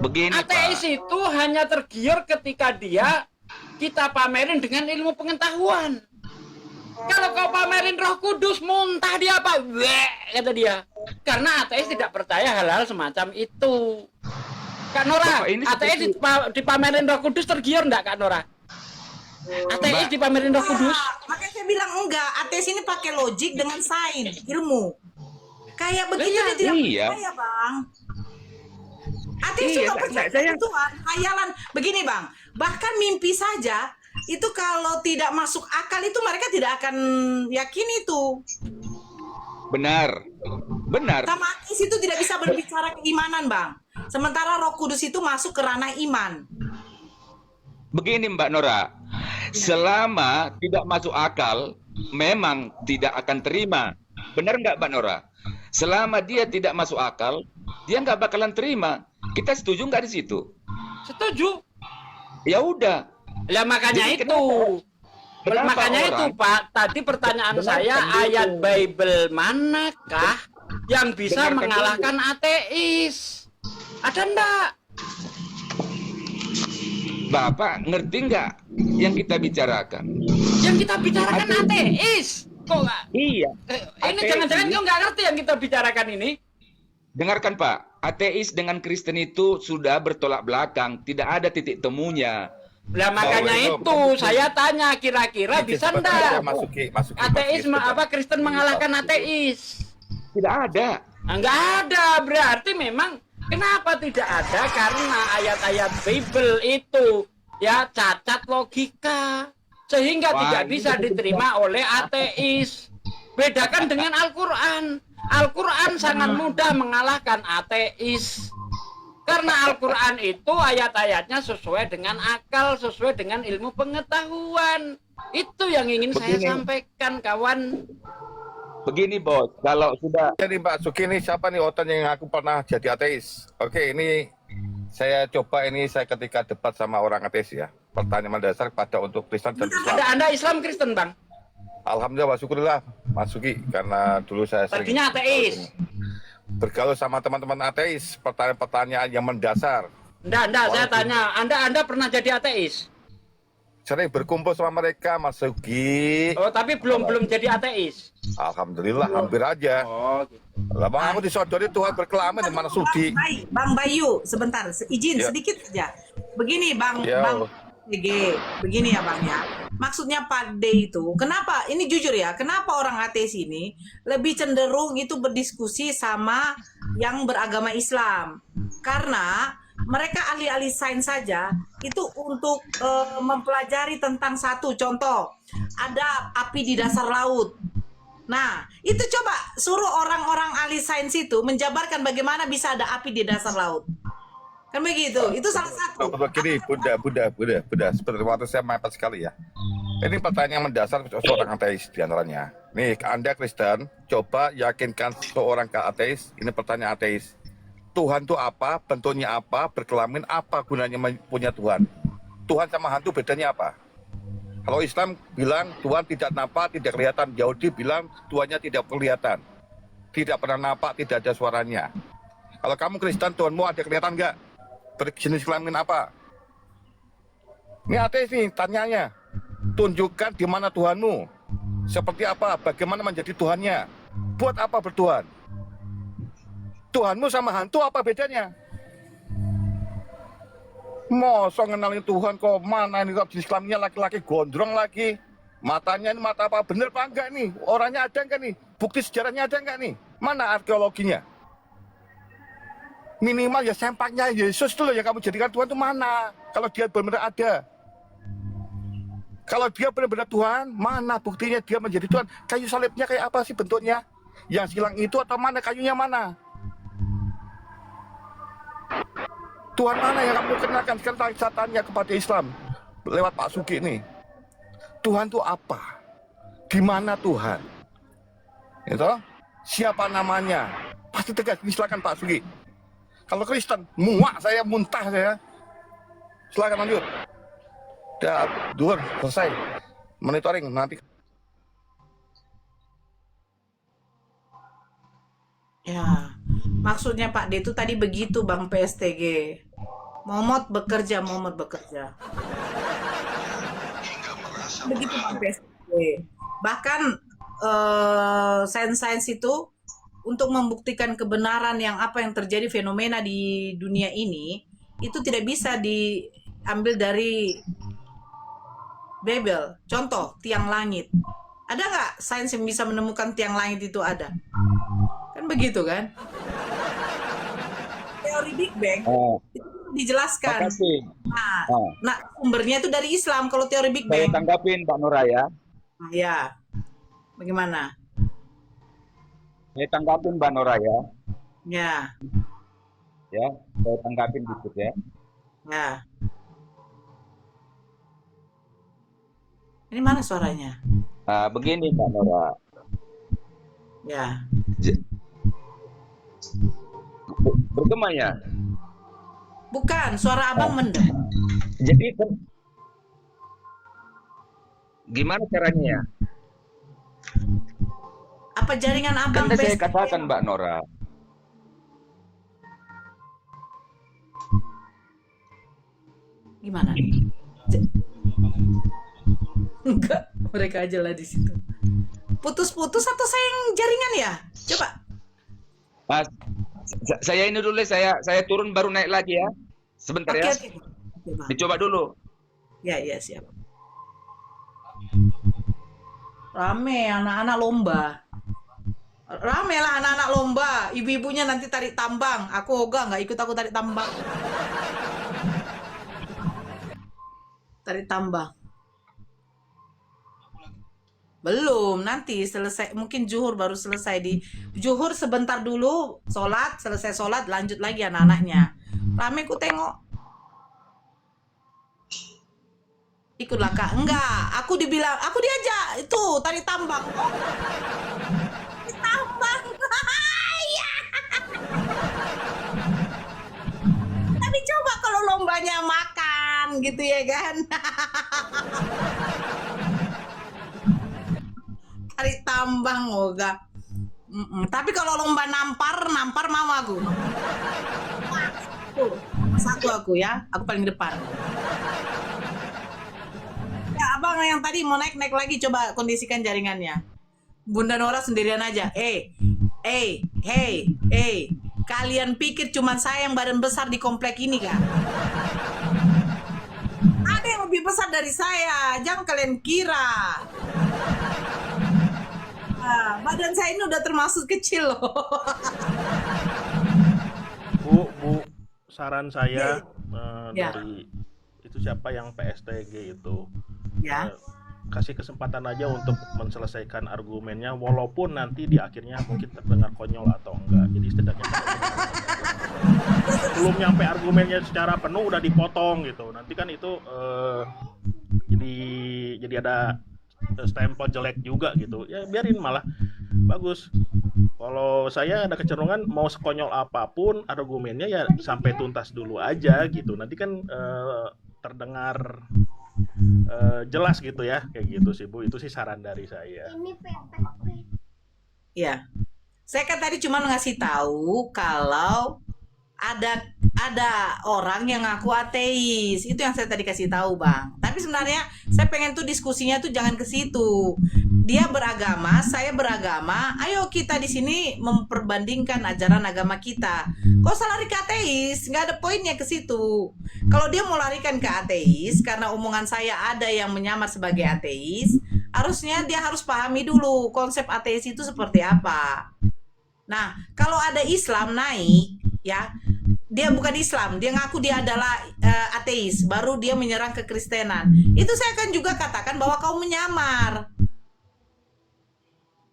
Begini Ateis Pak. itu hanya tergiur ketika kita pamerin dengan ilmu pengetahuan. Kalau kau pamerin Roh Kudus, muntah dia apa? Weh, kata dia. Karena ateis tidak percaya hal-hal semacam itu. Kak Nora, Bapak ini ateis seperti dipamerin Roh Kudus tergiur enggak Kak Nora? Ateis Mbak. dipamerin Roh Kudus? Makanya saya bilang enggak. Ateis ini pakai logik dengan sains, ilmu. Kayak begitu Iya. dia tidak Iya. percaya, Bang. Ateis Iya, juga percaya saya- Tuhan, hayalan. Begini, Bang. Bahkan mimpi saja itu kalau tidak masuk akal itu mereka tidak akan yakin itu. Benar. Benar. Sama ateis itu tidak bisa berbicara keimanan, Bang. Sementara Roh Kudus itu masuk ke ranah iman. Begini Mbak Nora, selama tidak masuk akal, memang tidak akan terima. Benar nggak Mbak Nora? Selama dia tidak masuk akal, dia nggak bakalan terima. Kita setuju nggak di situ? Setuju. Ya udah. Lah makanya Jadi itu. kenapa Makanya orang- itu Pak, tadi pertanyaan Dengarkan saya dulu. ayat Bible manakah yang bisa Dengarkan mengalahkan ateis? Ada enggak? Bapak ngerti nggak yang kita bicarakan? Yang kita bicarakan ateis. Kok enggak? Iya. Ini Ateis. jangan-jangan kau nggak ngerti yang kita bicarakan ini? Dengarkan Pak, ateis dengan Kristen itu sudah bertolak belakang, tidak ada titik temunya. Lah makanya itu saya tanya kira-kira bisa enggak Masuki. ateis Kristen mengalahkan ateis? Tidak ada. Enggak ada, berarti memang kenapa tidak ada? Karena ayat-ayat Bible itu ya cacat logika sehingga Wah, tidak ini bisa betul-betul diterima oleh ateis. Bedakan dengan Al-Quran. Al-Quran sangat mudah mengalahkan ateis. Karena Al-Quran itu ayat-ayatnya sesuai dengan akal, sesuai dengan ilmu pengetahuan. Itu yang ingin saya Begini. sampaikan, kawan. Begini bos, kalau sudah Jadi Mbak Suki ini siapa nih otan yang aku pernah jadi ateis? Oke, ini saya coba ini saya ketika debat sama orang ateis ya. Pertanyaan mendasar pada untuk Kristen dan Islam. Anda Islam Kristen, Bang? Alhamdulillah, syukurillah Mas Suki karena dulu saya sering Tadinya ateis. bergaul sama teman-teman ateis, pertanyaan-pertanyaan yang mendasar. Enggak, saya tanya, Anda pernah jadi ateis? Sering berkumpul sama mereka, Mas Suki. Oh, tapi belum jadi ateis. Alhamdulillah, hampir aja. Oh, gitu. Lah bang, aku disodori Tuhan berkelamin di mana sudi. Bang Bayu, sebentar, izin Ya. sedikit saja. Begini, Bang, Ya. Bang DG, begini ya Bang ya. Maksudnya Pak D itu, kenapa? Ini jujur ya, kenapa orang ateis ini lebih cenderung itu berdiskusi sama yang beragama Islam? Karena mereka ahli-ahli sains saja itu untuk mempelajari tentang satu contoh, ada api di dasar laut. Nah, itu coba suruh orang-orang ahli sains itu menjabarkan bagaimana bisa ada api di dasar laut. Kan begitu, itu salah satu. Begini, Bunda, seperti waktu saya mepet sekali ya. Ini pertanyaan mendasar seorang ateis diantaranya. Nih, Anda Kristen, coba yakinkan seorang ke ateis, ini pertanyaan ateis. Tuhan itu apa, bentuknya apa, berkelamin apa, gunanya punya Tuhan. Tuhan sama hantu bedanya apa? Kalau Islam bilang Tuhan tidak nampak, tidak kelihatan. Yahudi bilang Tuhannya tidak kelihatan. Tidak pernah nampak, tidak ada suaranya. Kalau kamu Kristen, Tuhanmu ada kelihatan nggak? Berjenis kelamin apa? Ini ateis nih, tanyanya. Tunjukkan di mana Tuhanmu. Seperti apa, bagaimana menjadi Tuhannya. Buat apa bertuhan? Tuhanmu sama hantu apa bedanya? Masa ngenalin Tuhan kok mana ini kok jenis kelaminnya laki-laki gondrong lagi. Matanya ini mata apa? Bener apa enggak nih? Orangnya ada enggak nih? Bukti sejarahnya ada enggak nih? Mana arkeologinya? Minimal ya sempaknya Yesus dulu yang kamu jadikan Tuhan itu mana? Kalau dia benar-benar ada. Kalau dia benar-benar Tuhan, mana buktinya dia menjadi Tuhan? Kayu salibnya kayak apa sih bentuknya? Yang silang itu atau mana? Kayunya mana? Tuhan mana yang kamu kenalkan? Sekarang saya tanya kepada Islam lewat Pak Suki ini. Tuhan itu apa? Di mana Tuhan? Itu siapa namanya? Pasti tegas. Silakan Pak Suki. Kalau Kristen, muak saya, muntah saya. Silakan lanjut. Udah, dua selesai. Monitoring nanti. Ya, maksudnya Pak D itu tadi begitu Bang PSTG. Momot bekerja, Momot bekerja. Begitu Bang PSB. Bahkan sains-sains itu untuk membuktikan kebenaran yang apa yang terjadi fenomena di dunia ini itu tidak bisa diambil dari Babel. Contoh, tiang langit. Ada nggak sains yang bisa menemukan tiang langit itu ada? Kan begitu kan? Teori Big Bang Oh, itu dijelaskan. makasih. Nah, Oh, nah sumbernya itu dari Islam kalau teori Big saya Bang. tanggapin Mbak Nora ya. Nah, ya, bagaimana? Saya tanggapin Mbak Nora ya. Ya, Ya, saya tanggapin dikit ya. ya. Ini mana suaranya? Begini Mbak Nora. Ya, J- Bergema ya. bukan suara abang mendem. Jadi kan gimana caranya ya? Apa jaringan abang Kan saya best? katakan Mbak Nora. Gimana nih? Enggak, mereka aja lah di situ. Putus-putus atau sayang jaringan ya? Coba. Mas, saya ini dulu, saya turun baru naik lagi ya. Sebentar Oke, ya. oke. Oke, Bang. Dicoba dulu. Ya, ya, siap. Rame anak-anak lomba. Rame lah anak-anak lomba. Ibu-ibunya nanti tarik tambang. Aku ogah nggak ikut aku tarik tambang. Tarik tambang. Belum, nanti selesai. Mungkin zuhur baru selesai. Di zuhur sebentar dulu, sholat, selesai sholat, lanjut lagi anak-anaknya. Rame ku tengok. Ikutlah Kak. Enggak, aku dibilang, aku diajak itu tarik tambang. Oh, tarik tambang. Iya. Tapi coba kalau lombanya makan gitu ya kan. Tarik tambang oga. Tapi kalau lomba nampar mau aku. Satu aku ya, aku paling depan. Ya, abang yang tadi mau naik lagi, coba kondisikan jaringannya. Bunda Nora sendirian aja. Hey, kalian pikir cuman saya yang badan besar di komplek ini kan? Ada yang lebih besar dari saya, jangan kalian kira. Badan saya ini udah termasuk kecil loh. Bu, saran saya Ya. dari itu siapa yang PSTG itu Ya. kasih kesempatan aja untuk menyelesaikan argumennya, walaupun nanti di akhirnya mungkin terdengar konyol atau enggak. Jadi setidaknya belum nyampe argumennya secara penuh udah dipotong gitu. Nanti kan itu jadi ada stempel jelek juga gitu. Ya biarin, malah bagus. Kalau saya ada kecenderungan mau sekonyol apapun argumennya ya sampai tuntas dulu aja gitu. Nanti kan terdengar jelas gitu ya, kayak gitu sih Bu. Itu sih saran dari saya. Ya. Saya kan tadi cuma ngasih tahu kalau ada orang yang ngaku ateis. Itu yang saya tadi kasih tahu, Bang. Tapi sebenarnya saya pengen tuh diskusinya tuh jangan ke situ. Dia beragama, saya beragama. Ayo kita di sini memperbandingkan ajaran agama kita. Kok usah lari ke ateis? Nggak ada poinnya ke situ. Kalau dia mau larikan ke ateis karena omongan saya ada yang menyamar sebagai ateis, harusnya dia harus pahami dulu konsep ateis itu seperti apa. Nah, kalau ada Islam naik, ya, dia bukan Islam, dia ngaku dia adalah ateis, baru dia menyerang ke Kristenan. Itu saya akan juga katakan bahwa kau menyamar.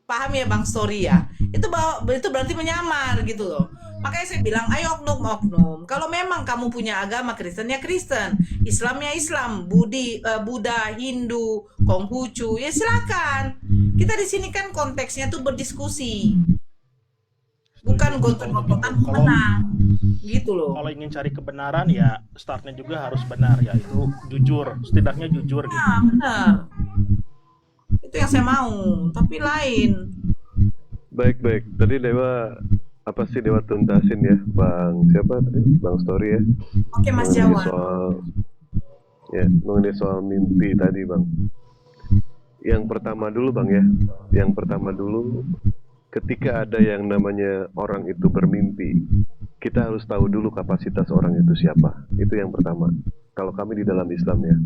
Paham ya Bang Story ya? Itu berarti menyamar gitu loh. Makanya saya bilang, ayo oknum. Kalau memang kamu punya agama Kristen ya Kristen, Islam ya Islam, Buddha, Hindu, Konghucu, ya silakan. Kita di sini kan konteksnya tuh berdiskusi. Bukan gontok-gontokan menang. Gitu loh. Kalau ingin cari kebenaran ya startnya juga harus benar, ya itu jujur, setidaknya jujur gitu. Nah, benar. Itu yang saya mau, tapi lain. Baik. Tadi Dewa apa sih Dewa tuntasin ya, Bang siapa tadi? Bang Story ya. Oke Mas Mengenai Jawa. mengenai soal mimpi tadi, Bang. Yang pertama dulu, Bang ya. Yang pertama dulu, ketika ada yang namanya orang itu bermimpi, kita harus tahu dulu kapasitas orang itu siapa. Itu yang pertama. Kalau kami di dalam Islam ya,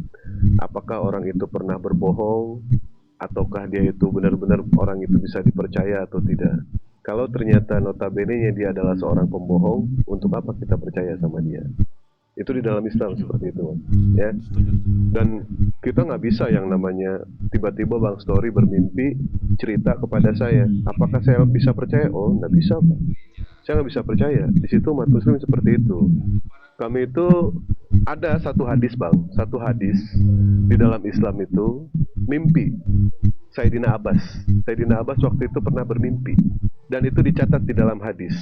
apakah orang itu pernah berbohong, ataukah dia itu benar-benar orang itu bisa dipercaya atau tidak. Kalau ternyata notabene-nya dia adalah seorang pembohong, untuk apa kita percaya sama dia? Itu di dalam Islam seperti itu, ya. Dan kita nggak bisa yang namanya tiba-tiba Bang Story bermimpi cerita kepada saya, apakah saya bisa percaya? Oh, nggak bisa, Bang. Saya nggak bisa percaya. Di situ umat Muslim seperti itu. Kami itu ada satu hadis, Bang, satu hadis di dalam Islam itu mimpi. Sayyidina Abbas waktu itu pernah bermimpi, dan itu dicatat di dalam hadis.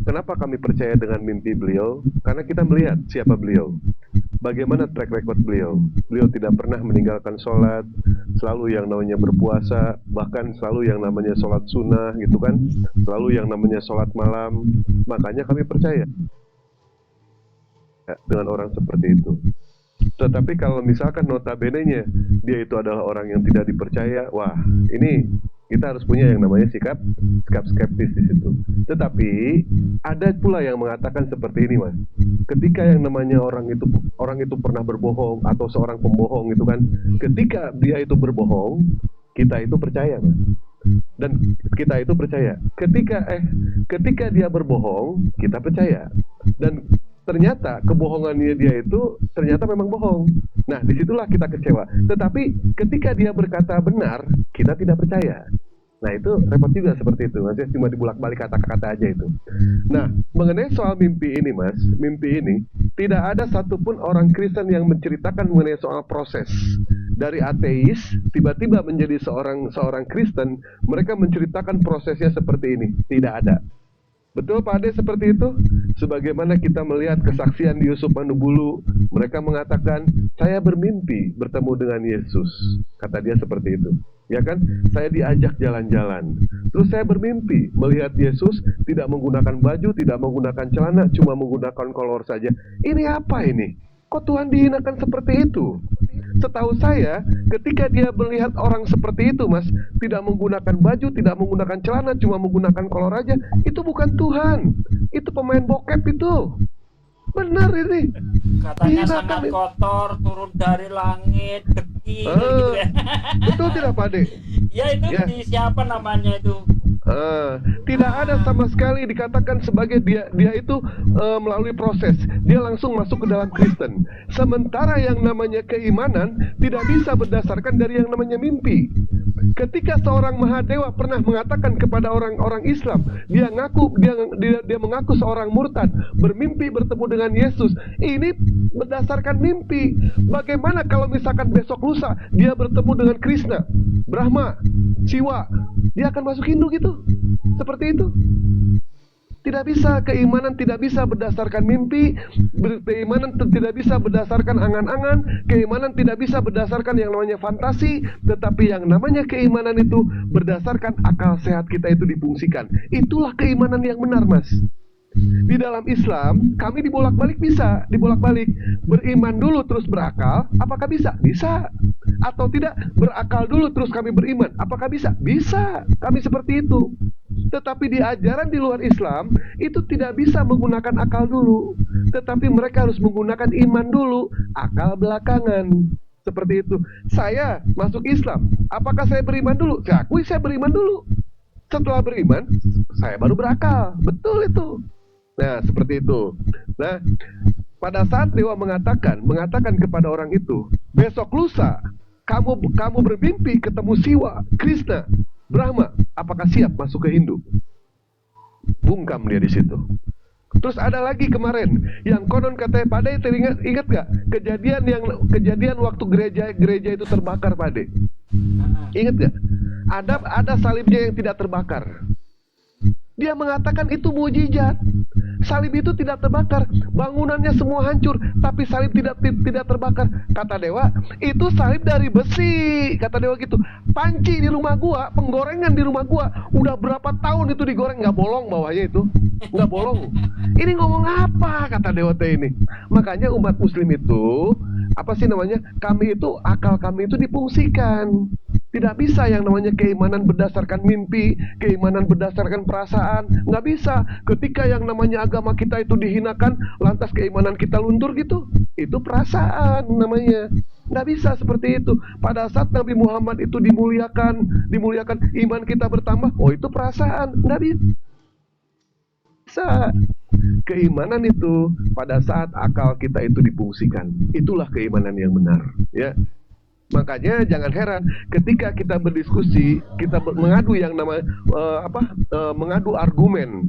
Kenapa kami percaya dengan mimpi beliau? Karena kita melihat siapa beliau, bagaimana track record beliau. Beliau tidak pernah meninggalkan sholat, selalu yang namanya berpuasa, bahkan selalu yang namanya sholat sunnah gitu kan, selalu yang namanya sholat malam. Makanya kami percaya dengan orang seperti itu. Tetapi kalau misalkan notabene-nya dia itu adalah orang yang tidak dipercaya, wah, ini kita harus punya yang namanya sikap skeptis di situ. Tetapi ada pula yang mengatakan seperti ini, Mas. Ketika yang namanya orang itu pernah berbohong atau seorang pembohong itu kan, ketika dia itu berbohong, kita itu percaya, Mas. Dan kita itu percaya. Ketika dia berbohong, kita percaya. Dan ternyata kebohongannya dia itu ternyata memang bohong. Nah, disitulah kita kecewa. Tetapi ketika dia berkata benar, kita tidak percaya. Nah, itu repot juga seperti itu. Maksudnya cuma dibulak-balik kata-kata aja itu. Nah, mengenai soal mimpi ini, Mas, mimpi ini tidak ada satupun orang Kristen yang menceritakan mengenai soal proses dari ateis tiba-tiba menjadi seorang Kristen. Mereka menceritakan prosesnya seperti ini. Tidak ada. Betul Pak Ade seperti itu? Sebagaimana kita melihat kesaksian di Yusuf Manubulu, mereka mengatakan, saya bermimpi bertemu dengan Yesus. Kata dia seperti itu. Ya kan? Saya diajak jalan-jalan. Terus saya bermimpi melihat Yesus tidak menggunakan baju, tidak menggunakan celana, cuma menggunakan kolor saja. Ini apa ini? Kok Tuhan dihinakan seperti itu? Setahu saya, ketika dia melihat orang seperti itu, Mas, tidak menggunakan baju, tidak menggunakan celana, cuma menggunakan kolor aja, itu bukan Tuhan. Itu pemain bokep itu. Benar ini. Katanya Dihinakan sangat itu. kotor, turun dari langit, dekil gitu ya. Betul tidak Pak Ade? Ya itu Ya. di siapa namanya itu? Tidak ada sama sekali dikatakan sebagai dia itu melalui proses, dia langsung masuk ke dalam Kristen. Sementara yang namanya keimanan tidak bisa berdasarkan dari yang namanya mimpi. Ketika seorang Mahadewa pernah mengatakan kepada orang-orang Islam, dia mengaku seorang murtad, bermimpi bertemu dengan Yesus. Ini berdasarkan mimpi. Bagaimana kalau misalkan besok lusa dia bertemu dengan Krishna, Brahma, Siwa, dia akan masuk Hindu gitu? Seperti itu. Tidak bisa, keimanan tidak bisa berdasarkan mimpi, keimanan tidak bisa berdasarkan angan-angan, keimanan tidak bisa berdasarkan yang namanya fantasi, tetapi yang namanya keimanan itu berdasarkan akal sehat kita itu difungsikan. Itulah keimanan yang benar, Mas. Di dalam Islam, kami dibolak-balik bisa, dibolak-balik. Beriman dulu terus berakal, apakah bisa? Bisa. Atau tidak, berakal dulu terus kami beriman, apakah bisa? Bisa. Kami seperti itu. Tetapi di ajaran di luar Islam, itu tidak bisa menggunakan akal dulu. Tetapi mereka harus menggunakan iman dulu, akal belakangan. Seperti itu. Saya masuk Islam, apakah saya beriman dulu? Saya akui saya beriman dulu. Setelah beriman, saya baru berakal. Betul itu. Nah, seperti itu. Nah, pada saat Dewa mengatakan kepada orang itu, besok lusa kamu bermimpi ketemu Siwa, Krishna, Brahma, apakah siap masuk ke Hindu? Bungkam dia di situ. Terus ada lagi kemarin yang konon katanya, Pak De, ingat gak kejadian waktu gereja itu terbakar, Pak De? Ingat gak? Ada salibnya yang tidak terbakar. Dia mengatakan itu mujizat. Salib itu tidak terbakar, bangunannya semua hancur, tapi salib tidak terbakar. Kata Dewa, itu salib dari besi. Kata Dewa gitu. Panci di rumah gua, penggorengan di rumah gua, udah berapa tahun itu digoreng, nggak bolong bawahnya itu. nggak bolong. Ini ngomong apa kata Dewote ini? Makanya umat muslim itu apa sih namanya? Kami itu akal kami itu difungsikan. Tidak bisa yang namanya keimanan berdasarkan mimpi, keimanan berdasarkan perasaan. Nggak bisa. Ketika yang namanya agama kita itu dihinakan, lantas keimanan kita luntur gitu. Itu perasaan namanya. Nggak bisa seperti itu. Pada saat Nabi Muhammad itu dimuliakan, iman kita bertambah. Oh itu perasaan. Nggak bisa. Keimanan itu pada saat akal kita itu difungsikan. Itulah keimanan yang benar. Ya. Makanya jangan heran ketika kita berdiskusi, kita mengadu yang namanya mengadu argumen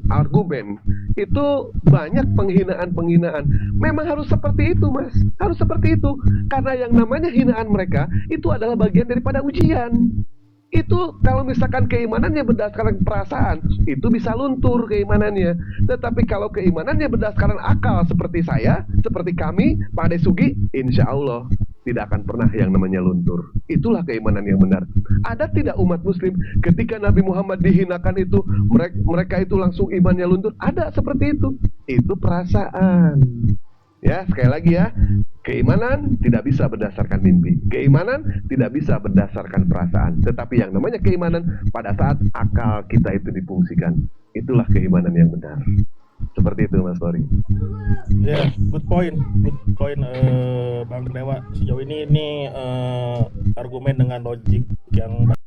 itu banyak penghinaan. Memang harus seperti itu, Mas. Harus seperti itu. Karena yang namanya hinaan mereka itu adalah bagian daripada ujian. Itu kalau misalkan keimanannya berdasarkan perasaan, itu bisa luntur keimanannya. Tetapi kalau keimanannya berdasarkan akal seperti saya, seperti kami, Pak Ade Sugi, insya Allah tidak akan pernah yang namanya luntur. Itulah keimanan yang benar. Ada tidak umat muslim ketika Nabi Muhammad dihinakan itu, mereka itu langsung imannya luntur? Ada seperti itu. Itu perasaan. Ya, sekali lagi ya. Keimanan tidak bisa berdasarkan mimpi. Keimanan tidak bisa berdasarkan perasaan. Tetapi yang namanya keimanan pada saat akal kita itu difungsikan. Itulah keimanan yang benar. Seperti itu, Mas Tori. Ya, good point, Bang Dewa. Sejauh ini argumen dengan logik yang